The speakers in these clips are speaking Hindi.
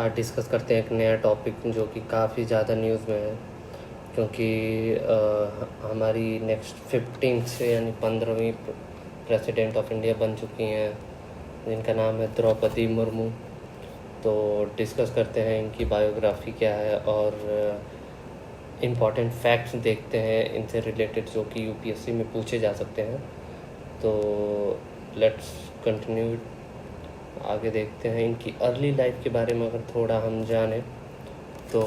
आज डिस्कस करते हैं एक नया टॉपिक जो कि काफ़ी ज़्यादा न्यूज़ में है, क्योंकि हमारी नेक्स्ट 15 से यानी 15वीं प्रेसिडेंट ऑफ इंडिया बन चुकी हैं, जिनका नाम है द्रौपदी मुर्मू। तो डिस्कस करते हैं इनकी बायोग्राफी क्या है और इम्पॉर्टेंट फैक्ट्स देखते हैं इनसे रिलेटेड जो कि यूपीएससी में पूछे जा सकते हैं। तो लेट्स कंटिन्यू, आगे देखते हैं इनकी अर्ली लाइफ के बारे में। अगर थोड़ा हम जानें तो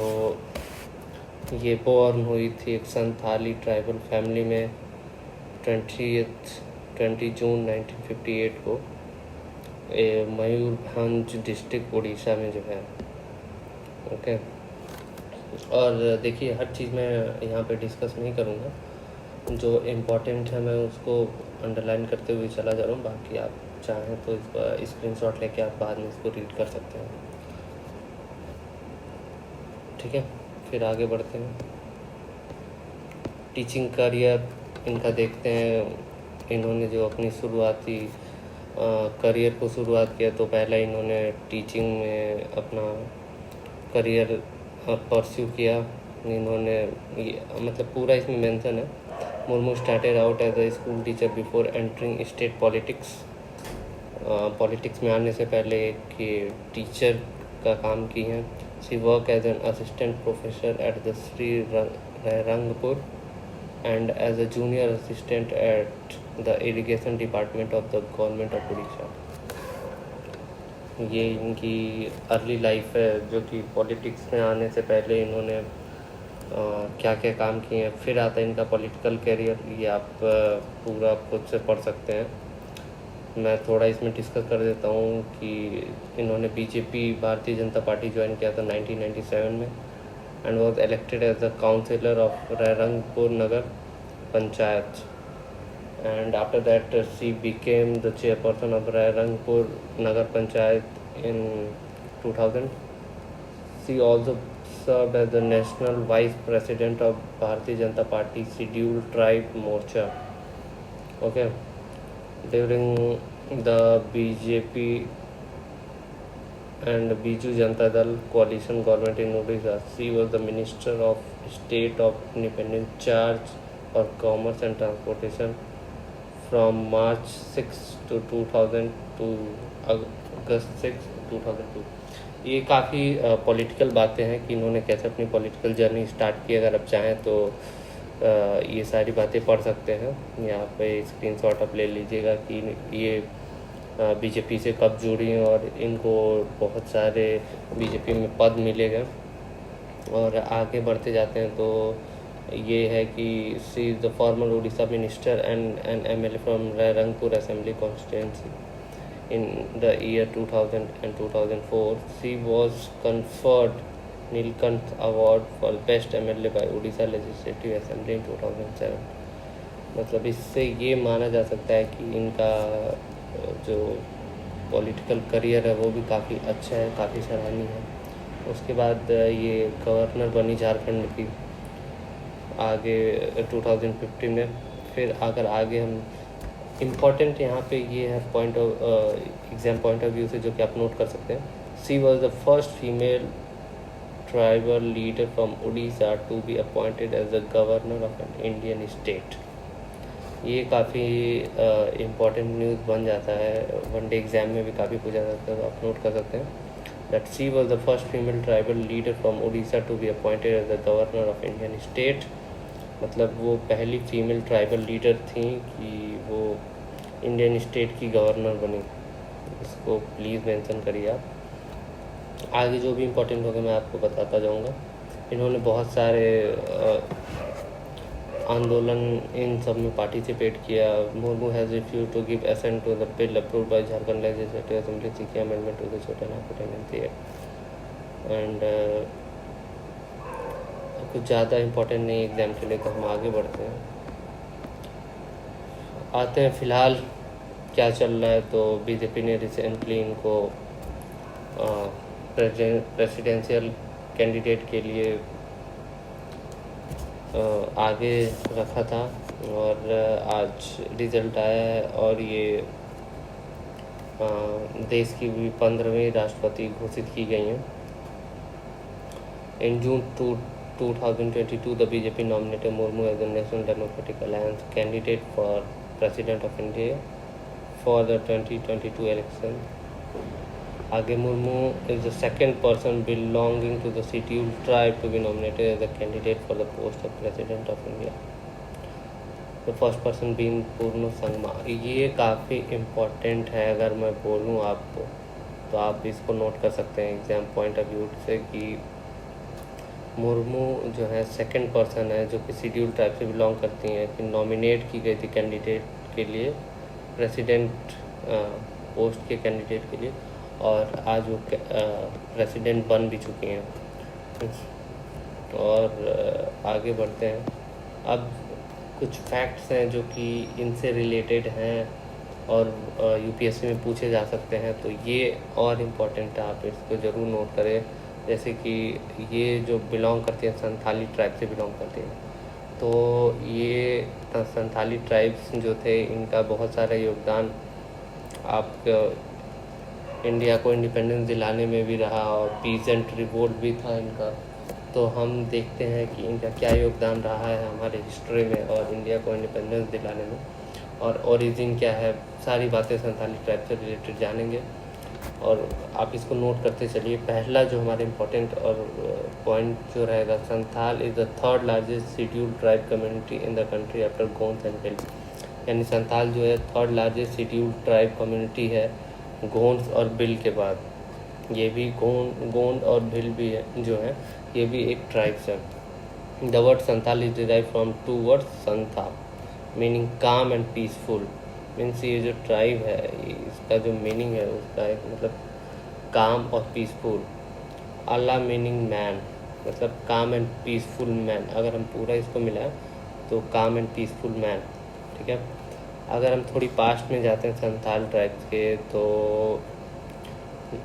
ये बॉर्न हुई थी एक संथाली ट्राइबल फैमिली में 20 जून 1958 को मयूरभंज डिस्ट्रिक्ट उड़ीसा में जो है। ओके, और देखिए हर चीज़ मैं यहाँ पे डिस्कस नहीं करूँगा, जो इम्पोर्टेंट है मैं उसको अंडरलाइन करते हुए चला जा रहा हूँ। बाकी आप चाहें तो इसका स्क्रीनशॉट लेके आप बाद में इसको रीड कर सकते हैं। ठीक है, फिर आगे बढ़ते हैं। टीचिंग करियर इनका देखते हैं। इन्होंने जो अपनी शुरुआती करियर को शुरुआत किया तो पहला इन्होंने टीचिंग में अपना करियर परस्यू किया। इन्होंने मतलब पूरा इसमें मेंशन है, Murmu started out as a school teacher before entering state politics. Politics में आने से पहले एक टीचर का काम की हैं। She work as an assistant professor at the Shri Rangpur and as a junior assistant at the irrigation department of the government of Odisha। ये इनकी अर्ली लाइफ है, जो कि पॉलिटिक्स में आने से पहले इन्होंने क्या क्या काम किए हैं। फिर आता है इनका पॉलिटिकल करियर, ये आप पूरा खुद से पढ़ सकते हैं। मैं थोड़ा इसमें डिस्कस कर देता हूँ कि इन्होंने BJP Bharatiya Janata party join किया था 1997 में and was elected as the councillor of Rairangpur Nagar Panchayat, and after that she became the chairperson of Rairangpur Nagar Panchayat in 2000. She also served as the national vice president of Bharatiya Janata Party Scheduled Tribe Morcha. Okay, during the BJP and Biju Janata Dal coalition government in Odisha, she was the Minister of State of Independent Charge for Commerce and Transportation from March 6 to 2000 to August 6 2002। ये काफ़ी पॉलिटिकल बातें हैं कि इन्होंने कैसे अपनी पॉलिटिकल जर्नी स्टार्ट की। अगर आप चाहें तो ये सारी बातें पढ़ सकते हैं। यहाँ पे स्क्रीनशॉट आप ले लीजिएगा कि ये बीजेपी से कब जुड़ी हैं और इनको बहुत सारे बीजेपी में पद मिले गए। और आगे बढ़ते जाते हैं तो ये है कि she is the former Orissa minister and an MLA from Rangpur assembly constituency in the year 2000 and 2004। She was conferred Nilkanth award for best MLA by Orissa legislative assembly in 2007। मतलब इससे ये माना जा सकता है कि इनका जो पॉलिटिकल करियर है वो भी काफ़ी अच्छा है, काफ़ी सराहनीय है। उसके बाद ये गवर्नर बनी झारखंड की आगे 2015 में। फिर अगर आगे हम इम्पॉर्टेंट यहाँ पे ये है point of exam point of view से जो कि आप नोट कर सकते हैं। She was the first female tribal leader from Orissa to be appointed as the governor of an Indian state. ये काफ़ी इम्पॉर्टेंट न्यूज़ बन जाता है, वनडे एग्ज़ाम में भी काफ़ी पूछा जाता है, तो आप नोट कर सकते हैं that she was the first female tribal leader from Orissa to be appointed as the governor of Indian state. मतलब वो पहली फीमेल ट्राइबल लीडर थी कि वो इंडियन स्टेट की गवर्नर बनी। इसको प्लीज़ मेंशन करिए आप। आगे जो भी इम्पोर्टेंट होगा मैं आपको बताता जाऊँगा। इन्होंने बहुत सारे आंदोलन इन सब में पार्टिसिपेट किया। Murmu has refuse to give assent to the bill approved by Jharkhand legislative assembly seeking amendment to the Chota Nagpur NMC act. And कुछ ज़्यादा इम्पोर्टेंट नहीं एग्ज़ाम के लिए, तो हम आगे बढ़ते हैं। आते हैं फ़िलहाल क्या चल रहा है। तो बीजेपी ने रिसेंटली इनको प्रेसिडेंशियल कैंडिडेट के लिए आगे रखा था और आज रिज़ल्ट आया है और ये देश की भी 15वीं राष्ट्रपति घोषित की गई हैं। In June 2022, the BJP nominated Murmu as the National Democratic Alliance candidate for President of India for the 2022 election. Age Murmu is the second person belonging to the scheduled tribe to be nominated as a candidate for the post of President of India. The first person being पूर्ण संगमा. ये काफ़ी इम्पोर्टेंट है. अगर मैं बोलूँ आपको तो आप इसको नोट कर सकते हैं एग्ज़ाम पॉइंट ऑफ व्यू से कि मुर्मू जो है सेकंड पर्सन है जो कि शेड्यूल ट्राइब से बिलोंग करती हैं कि नॉमिनेट की गई थी कैंडिडेट के लिए, प्रेसिडेंट पोस्ट के कैंडिडेट के लिए, और आज वो प्रेसिडेंट बन भी चुकी हैं. और आगे बढ़ते हैं. अब कुछ फैक्ट्स हैं जो कि इनसे रिलेटेड हैं और यूपीएससी में पूछे जा सकते हैं, तो ये और इम्पोर्टेंट है, आप इसको ज़रूर नोट करें. जैसे कि ये जो बिलोंग करती हैं संथाली ट्राइब से बिलोंग करती हैं, तो ये संथाली ट्राइब्स जो थे इनका बहुत सारा योगदान आप इंडिया को इंडिपेंडेंस दिलाने में भी रहा और पीसेंट रिवोल्ट भी था इनका. तो हम देखते हैं कि इनका क्या योगदान रहा है हमारे हिस्ट्री में और इंडिया को इंडिपेंडेंस दिलाने में, और ओरिजिन क्या है, सारी बातें संथाली ट्राइब से रिलेटेड जानेंगे. और आप इसको नोट करते चलिए. पहला जो हमारे इम्पोर्टेंट और पॉइंट जो रहेगा, Santhal is the third largest scheduled tribe community in the country after Gond and Bhil. यानी संथाल जो है third largest scheduled tribe community है गोंड और भिल के बाद. ये भी गोंड और भिल भी है जो है, ये भी एक ट्राइब्स है. The word Santhal is derive from two words Santha meaning calm and peaceful. Means ये जो ट्राइब है इसका जो मीनिंग है उसका एक मतलब काम और पीसफुल. अल्लाह मीनिंग मैन, मतलब काम एंड पीसफुल मैन. अगर हम पूरा इसको मिलाएं तो काम एंड पीसफुल मैन. ठीक है. अगर हम थोड़ी पास्ट में जाते हैं संथाल ट्राइब्स के, तो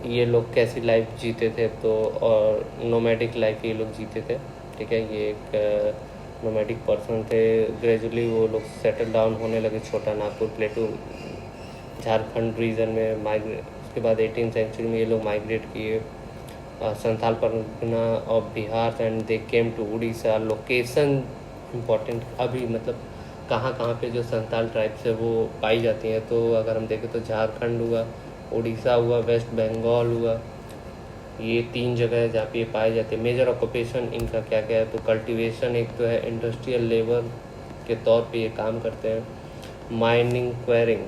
ये लोग कैसी लाइफ जीते थे, तो और नोमैडिक लाइफ ये लोग जीते थे. ठीक है. ये एक नोमैडिक पर्सन थे. ग्रेजुअली वो लोग सेटल डाउन होने लगे छोटा नागपुर प्लेटू झारखंड रीजन में माइग्रेट. उसके बाद 18th सेंचुरी में ये लोग माइग्रेट किए Santhal Pargana of Bihar and they came to Orissa. Location important अभी मतलब कहाँ पे जो संथाल ट्राइब्स है वो पाई जाती हैं. तो अगर हम देखें तो झारखंड हुआ, उड़ीसा हुआ, वेस्ट बंगाल हुआ, ये 3 जगह है जहाँ पे ये पाए जाते हैं. मेजर ऑक्यूपेशन इनका क्या क्या है, तो कल्टीवेशन एक तो है, इंडस्ट्रियल लेबर के तौर पे ये काम करते हैं, माइनिंग, क्वेरिंग.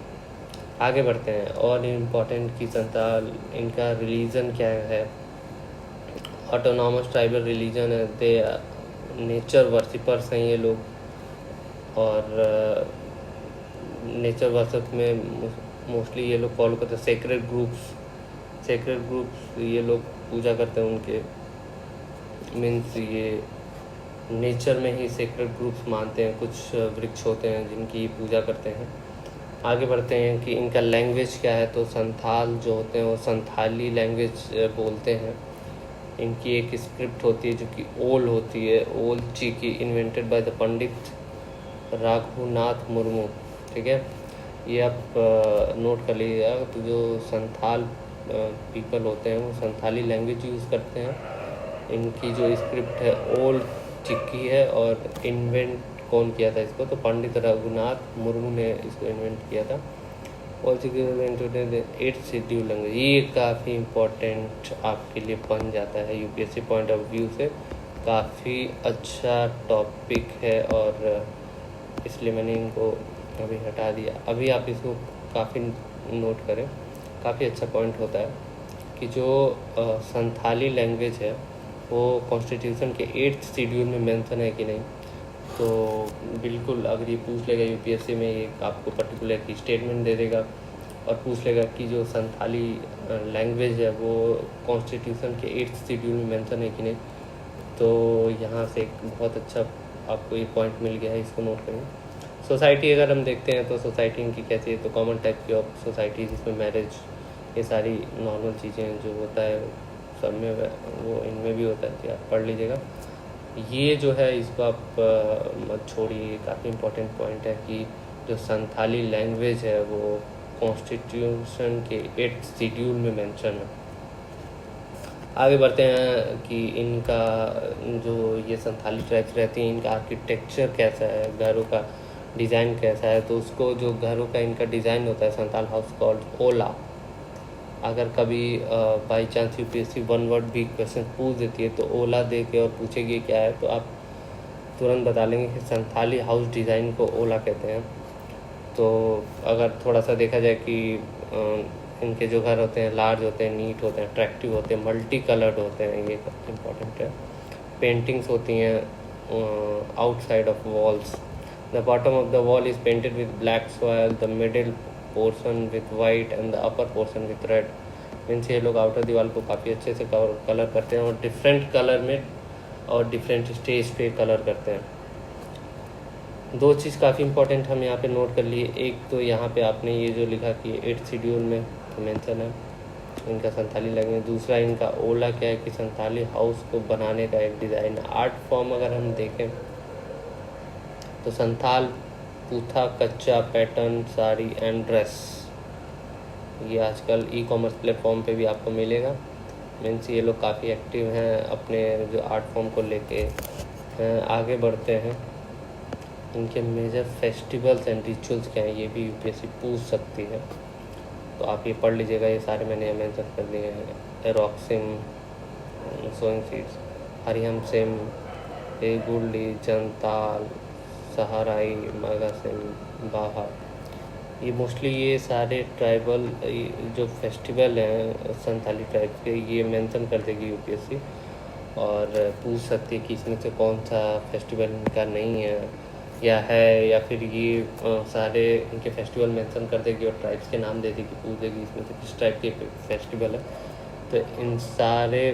आगे बढ़ते हैं. और इम्पोर्टेंट की संथाल इनका रिलीजन क्या है, ऑटोनॉमस ट्राइबल रिलीजन है. दे नेचर वर्शिपर्स हैं ये लोग, और नेचर वर्शिप में मोस्टली ये लोग फॉलो करते हैं सेक्रेड ग्रुप्स ये लोग पूजा करते हैं उनके. मीन्स ये नेचर में ही सेक्रेड ग्रुप्स मानते हैं. कुछ वृक्ष होते हैं जिनकी पूजा करते हैं. आगे बढ़ते हैं कि इनका लैंग्वेज क्या है, तो संथाल जो होते हैं वो संथाली लैंग्वेज बोलते हैं. इनकी एक स्क्रिप्ट होती है जो कि ओल होती है, ओल cheeky, invented by the Pandit Raghunath Murmu. ठीक है. ये आप नोट कर लीजिएगा. तो जो संथाल पीपल होते हैं वो संथाली लैंग्वेज यूज़ करते हैं. इनकी जो स्क्रिप्ट है ओल चिक्की है, और इन्वेंट कौन किया था इसको, तो पंडित रघुनाथ मुर्मू ने इसको इन्वेंट किया था. और चिक्की 8th शेड्यूल लैंग्वेज. ये काफ़ी इम्पोर्टेंट आपके लिए बन जाता है यूपीएससी पॉइंट ऑफ व्यू से. काफ़ी अच्छा टॉपिक है और इसलिए मैंने इनको अभी हटा दिया. अभी आप इसको काफ़ी नोट करें. काफ़ी अच्छा पॉइंट होता है कि जो संथाली लैंग्वेज है वो कॉन्स्टिट्यूशन के 8th शेड्यूल में मेंशन है कि नहीं. तो बिल्कुल अगर ये पूछ लेगा यूपीएससी में, ये आपको पर्टिकुलर की स्टेटमेंट दे देगा और पूछ लेगा कि जो संथाली लैंग्वेज है वो कॉन्स्टिट्यूशन के 8th शेड्यूल में मेंशन है कि नहीं. तो यहाँ से एक बहुत अच्छा आपको ये पॉइंट मिल गया है, इसको नोट करें. सोसाइटी अगर हम देखते हैं तो सोसाइटी इनकी कैसी है, तो कॉमन टाइप की ऑफ सोसाइटी जिसमें मैरिज, ये सारी नॉर्मल चीज़ें जो होता है सब में वो इनमें भी होता है. आप पढ़ लीजिएगा. ये जो है इसको आप मत छोड़िए. काफ़ी इम्पोर्टेंट पॉइंट है कि जो संथाली लैंग्वेज है वो कॉन्स्टिट्यूशन के 8th शेड्यूल में मेंशन है. आगे बढ़ते हैं कि इनका जो ये संथाली ट्राइब्स रहती हैं, इनका आर्किटेक्चर कैसा है, घरों का डिज़ाइन कैसा है। तो उसको जो घरों का इनका डिज़ाइन होता है, संथाल हाउस कॉल्ड ओला। अगर कभी by chance UPSC one word भी क्वेश्चन पूछ देती है तो ओला दे के और पूछेगी क्या है, तो आप तुरंत बता लेंगे कि संथाली हाउस डिज़ाइन को ओला कहते हैं। तो अगर थोड़ा सा देखा जाए कि इनके जो घर होते हैं लार्ज होते हैं, नीट होते हैं, अट्रैक्टिव होते हैं, मल्टी कलर्ड होते हैं, ये इम्पॉर्टेंट है। पेंटिंग्स होती हैं outside of walls. The bottom of the wall is painted with black soil, the middle portion with white and the upper portion with red. Means ये लोग आउटर दीवार को काफ़ी अच्छे से कलर करते हैं और डिफरेंट कलर में और डिफरेंट स्टेज पे कलर करते हैं। दो चीज़ काफ़ी इंपॉर्टेंट हम यहाँ पे नोट कर लिए। एक तो यहाँ पे आपने ये जो लिखा कि 8th शेड्यूल में मेंशन है इनका संथाली लैंग्वेज। दूसरा इनका ओला क्या है कि संथाली हाउस को बनाने का एक डिज़ाइन। आर्ट फॉर्म अगर हम देखें तो संथाल पूथा, कच्चा, पैटर्न, साड़ी एंड ड्रेस, ये आजकल ई कॉमर्स प्लेटफॉर्म पे भी आपको मिलेगा। मीन्स ये लोग काफ़ी एक्टिव हैं अपने जो आर्ट फॉर्म को लेके। आगे बढ़ते हैं, इनके मेजर फेस्टिवल्स एंड रिचुअल्स क्या हैं, ये भी यूपीएससी पूछ सकती है, तो आप ये पढ़ लीजिएगा। ये सारे मैंने यहाँ मेंशन कर दिए हैं। रॉक्सिम, सोइंग सीड्स, हरिहम सिम, गुड़ली, जनताल, सहाराई, मागासिम, बाहा, ये मोस्टली ये सारे ट्राइबल जो फेस्टिवल हैं संथाली ट्राइब के, ये मेंशन कर देगी यूपीएससी और पूछ सकती है कि इसमें से कौन सा फेस्टिवल इनका नहीं है या है, या फिर ये सारे इनके फेस्टिवल मेंशन कर देगी और ट्राइब्स के नाम दे देगी, पूछ देगी इसमें से किस टाइप के फेस्टिवल है। तो इन सारे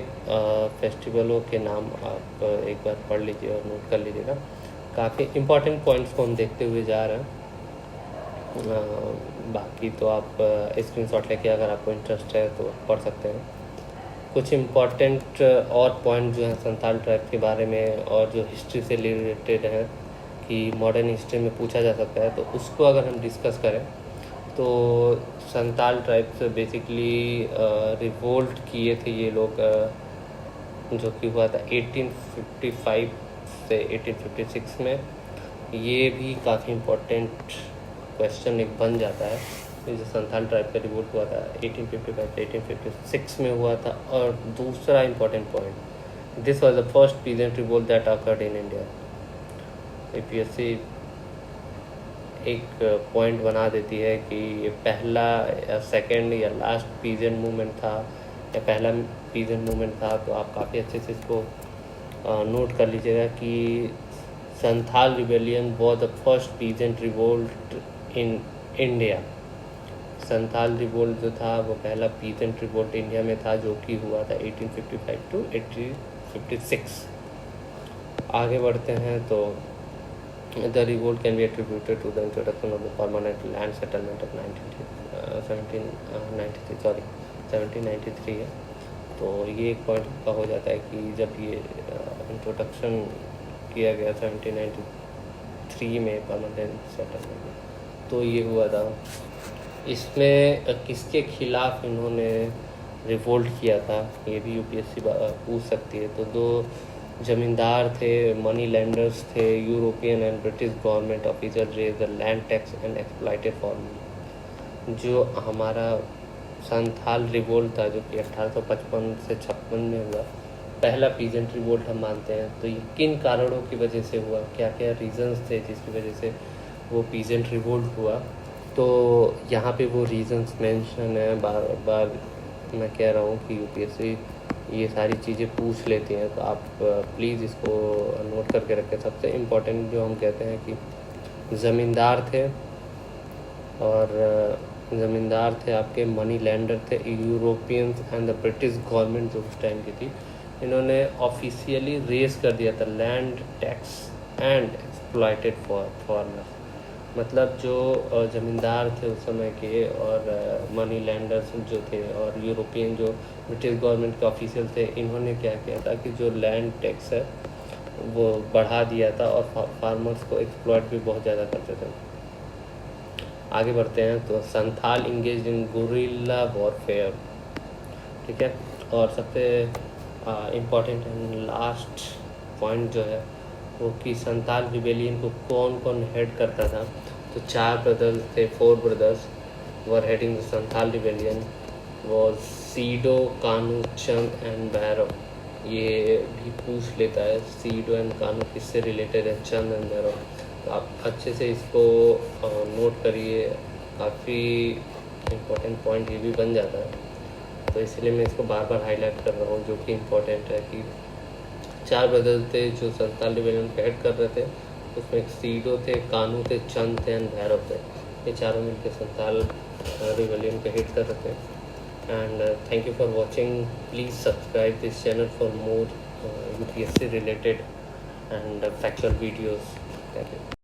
फेस्टिवलों के नाम आप एक बार पढ़ लीजिए और नोट कर लीजिएगा। काफ़ी इम्पॉर्टेंट पॉइंट्स को हम देखते हुए जा रहे हैं। बाकी तो आप स्क्रीनशॉट लेके अगर आपको इंटरेस्ट है तो पढ़ सकते हैं। कुछ इम्पॉर्टेंट और पॉइंट जो हैं संथाल ट्राइब के बारे में और जो हिस्ट्री से रिलेटेड हैं कि मॉडर्न हिस्ट्री में पूछा जा सकता है, तो उसको अगर हम डिस्कस करें तो संथाल ट्राइब्स बेसिकली रिवोल्ट किए थे ये लोग, जो कि हुआ था 1855 से 1856 में। ये भी काफ़ी इम्पोर्टेंट क्वेश्चन एक बन जाता है। जो संथाल ट्राइब का रिवोल्ट हुआ था 1855 से 1856 में हुआ था। और दूसरा important point, this was the first peasant revolt that occurred in India. UPSC एक पॉइंट बना देती है कि ये पहला या सेकंड या लास्ट पीजेंट मूवमेंट था या पहला पीजेंट मूवमेंट था। तो आप काफ़ी अच्छे से इसको नोट कर लीजिएगा कि Santhal rebellion was the first peasant revolt in India. Santhal revolt जो था वो पहला पीजेंट रिवोल्ट इंडिया में था, जो कि हुआ था 1855 टू 1856। आगे बढ़ते हैं तो the revolt can be attributed to the introduction of the permanent land settlement of 1793 है। तो ये एक पॉइंट का हो जाता है कि जब ये इंट्रोडक्शन किया गया 1793 में परमानेंट सेटलमेंट में, तो ये हुआ था। इसमें किसके खिलाफ इन्होंने रिवोल्ट किया था, ये भी यूपीएससी पूछ सकती है। तो दो जमींदार थे, मनी लैंडर्स थे, European and British government officer raise the land tax and exploited form. जो हमारा संथाल रिवोल्ट था जो कि 1855 से 56 में हुआ, पहला पीजेंट रिवोल्ट हम मानते हैं। तो ये किन कारणों की वजह से हुआ, क्या क्या रीजंस थे जिसकी वजह से वो पीजेंट रिवोल्ट हुआ, तो यहाँ पे वो रीजंस मेंशन है। बार बार मैं कह रहा हूँ कि यूपीएससी ये सारी चीज़ें पूछ लेती हैं, तो आप प्लीज़ इसको नोट करके रखें। सबसे इम्पोर्टेंट जो हम कहते हैं कि ज़मींदार थे, और ज़मींदार थे आपके, मनी लैंडर थे, Europeans and the British government जो उस टाइम की थी, इन्होंने ऑफिशियली रेज कर दिया था land tax and exploited foreigners. मतलब जो ज़मींदार थे उस समय के और मनी लैंडर्स जो थे और यूरोपियन जो ब्रिटिश गवर्नमेंट के ऑफिशियल थे, इन्होंने क्या किया था कि जो लैंड टैक्स है वो बढ़ा दिया था और फार्मर्स को एक्सप्लॉइट भी बहुत ज़्यादा करते थे। आगे बढ़ते हैं तो Santhal engage in guerrilla warfare, ठीक है। और सबसे इम्पॉर्टेंट एंड लास्ट पॉइंट जो है वो कि संताल रिबेलियन को कौन कौन हेड करता था। तो 4 ब्रदर्स थे, 4 brothers were heading the Santal rebellion was Sido, Kanu, Chand and Bhairav. ये भी पूछ लेता है सीडो एंड कानू किससे रिलेटेड है, चंद एंड भैरव। तो आप अच्छे से इसको नोट करिए, काफ़ी इम्पोर्टेंट पॉइंट ये भी बन जाता है। तो इसलिए मैं इसको बार बार हाईलाइट कर रहा हूँ, जो कि इम्पोर्टेंट है कि 4 ब्रदर्स थे जो संताल रिबेलियन को हेड कर रहे थे। उसमें एक सीडो थे, कानू थे, चंद थे एंड भैरव थे। ये चारों मिलकर संताल रिबेलियन को हेड कर रहे थे। And thank you for watching. Please subscribe this channel for more UPSC related and factual videos. Thank you.